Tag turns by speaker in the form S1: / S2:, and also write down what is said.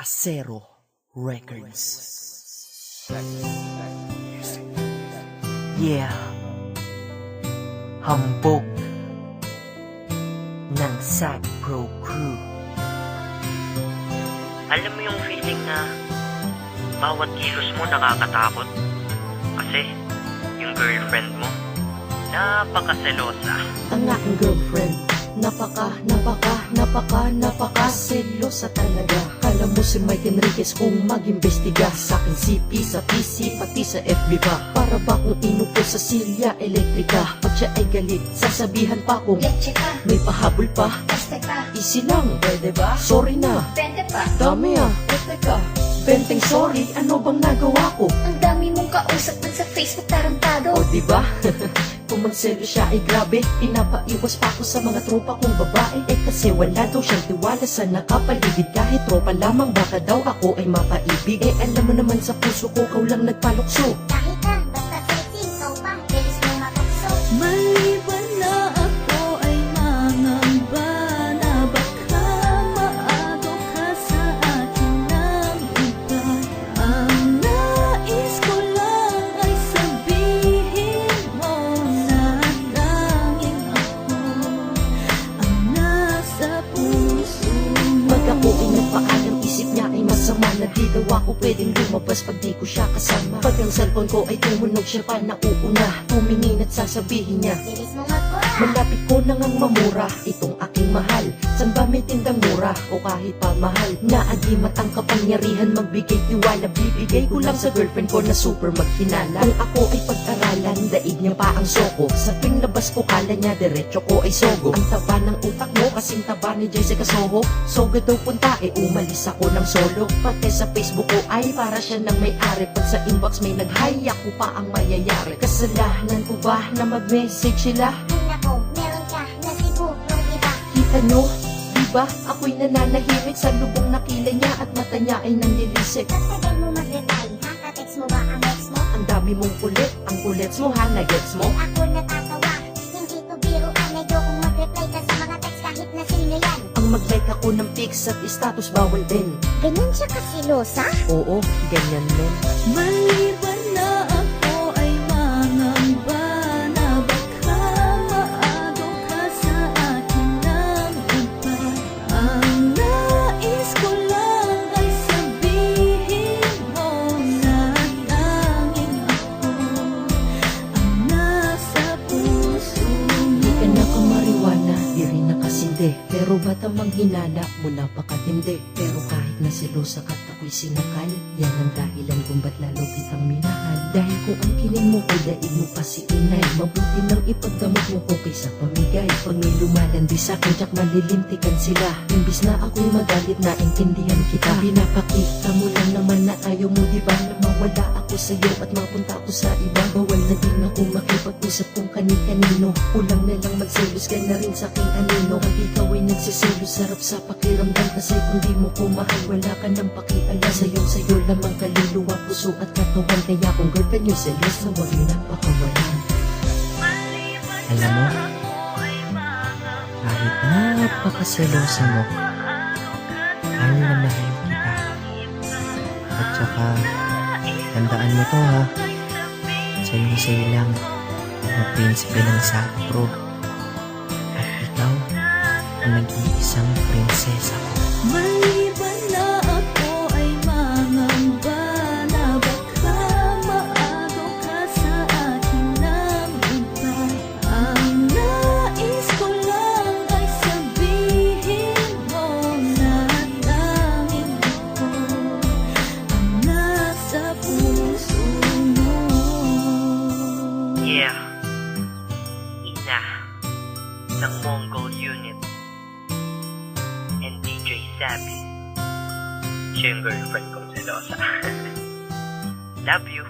S1: Acero Records. Yeah. Hambog ng Sad Pro Crew.
S2: Alam mo yung feeling na bawat kilos mo nakakatakot? Kasi yung girlfriend mo, napakaselosa.
S1: Ang aking girlfriend, napaka-selosa talaga. Kala mo si Mike Enriquez kung mag-imbestiga sa aking CP, sa PC, pati sa FB pa. Para ba kung inupo sa silya elektrika? Pag siya ay galit, sasabihan pa kung
S3: Leche ka,
S1: may pahabol pa.
S3: este ka,
S1: Easy lang, pwede ba? Sorry na,
S3: pwede pa.
S1: dami ah, pwede ka. Benteng sorry, ano bang nagawa ko?
S3: Ang dami mong kausap dun sa Facebook tarantado.
S1: O diba? Kung magselo siya ay grabe, pinapaiwas pa ako sa mga tropa kong babae. Eh kasi wala daw siyang tiwala sa nakapaligid. Kahit tropa lamang baka daw ako ay mapaibig. Eh alam mo naman sa puso ko, kau lang nagpalukso.
S3: Kahit na, basta sexy, ikaw pa, bilis mo matukso.
S4: Maliban na ako ay mangamba na baka maagaw ka sa akin ng iba. Ang nais ko lang ay sabihin mo na tanging ako ang nasa puso mo.
S1: Pag ako ay nagpaalam, isip niya ay masama. Na di daw ako pwedeng lumabas pag di ko siya kasama. Pag ang cellphone ko ay tumunog, siya pa nauuna. Tumingin at sasabihin niya,
S3: Bilis mo magpura.
S1: malapit ko na ngang mamura itong aking mahal. San ba may tindang mura o kahit pa mahal? Naagimat ang kapangyarihan magbigay tiwala. Bibigay ko lang sa girlfriend ko na super maghinala. Kung ako ay pag-aralan, daig niya pa ang soko. Sa tuwing labas ko kala niya, diretso ko ay sogo. Ang taba ng utak mo kasing taba ni Jessica Soho. Sogo daw punta, eh umalis ako ng solo. Pati sa Facebook ko ay para siya ng may-ari. Pag sa inbox may nag-hi, ako pa ang mayayari. Kasalanan ko ba na mag-message sila?
S3: Ay nako, meron ka na sigurong iba.
S1: Kita nyo, diba? Ako'y nananahimik sa lubong na kilay niya at mata niya ay nanlilisik.
S3: Pagtagal mo mag-reply, ha? Ka-text mo ba ang ex mo?
S1: Ang dami mong kulit, ang kulets mo ha, nagets mo?
S3: Ay ako natatawa, hindi ko biruan. Ayokong mag-reply ka sa mga text kahit na sino yan.
S1: Ang mag-like ako ng pics at status bawal din.
S3: Ganyan siya kasilosa?
S1: Oo, ganyan men.
S4: Maliban na ako ay mangamba na baka maagaw ka sa akin ng iba. Ang nais ko lang ay sabihin mo na tanging ako ang nasa puso mo.
S1: Di ka nakamariwana, di rin nakasindi. Pero ba't ang manghinala mo napakatindi? Pero kahit na selosa ka't ako'y sinakal, yan ang dahilan kung ba't lalo kitang minahal. Dahil kung ang kiling mo ay daig mo pa si inay, mabuti nang ipagdamot mo ko kaysa pamigay. Pag may lumalandi sa'kin, tsak malilintikan sila. Imbis na ako'y magalit na intindihan kita, pinapakita mo lang naman na ayaw mo diba na mawala ako sa'yo at mapunta ako sa iba. Bawal na din ako makipag-usap kung kani-kanino. Kulang na lang magselos ka na rin sa'king anino. Pag ikaw ay nagsiselos, sarap sa pakiramdam. Kasi kung di mo ko mahal, wala ka nang pakialam. Sa'yo lamang kaluluwa, puso at katawan. Kaya kung girlfriend nyo selos, na huwag nyo nang pakawalan. Alam mo, kahit napakaselosa mo, mahal na mahal kita. At saka, tandaan mo to ha, sa'yo lang ang prinsipe ng Sad Pro. At ikaw, ang nag-iisang prinsesa ko.
S4: Maliban na ako ay mangamba na baka maagaw ka sa akin ng iba. Ang nais ko lang ay sabihin mo na tanging ako ang nasa puso mo.
S2: Yeah. Ina ng Mongol Unit and DJ Sabi. Siya yung girlfriend kong selosa. Love you.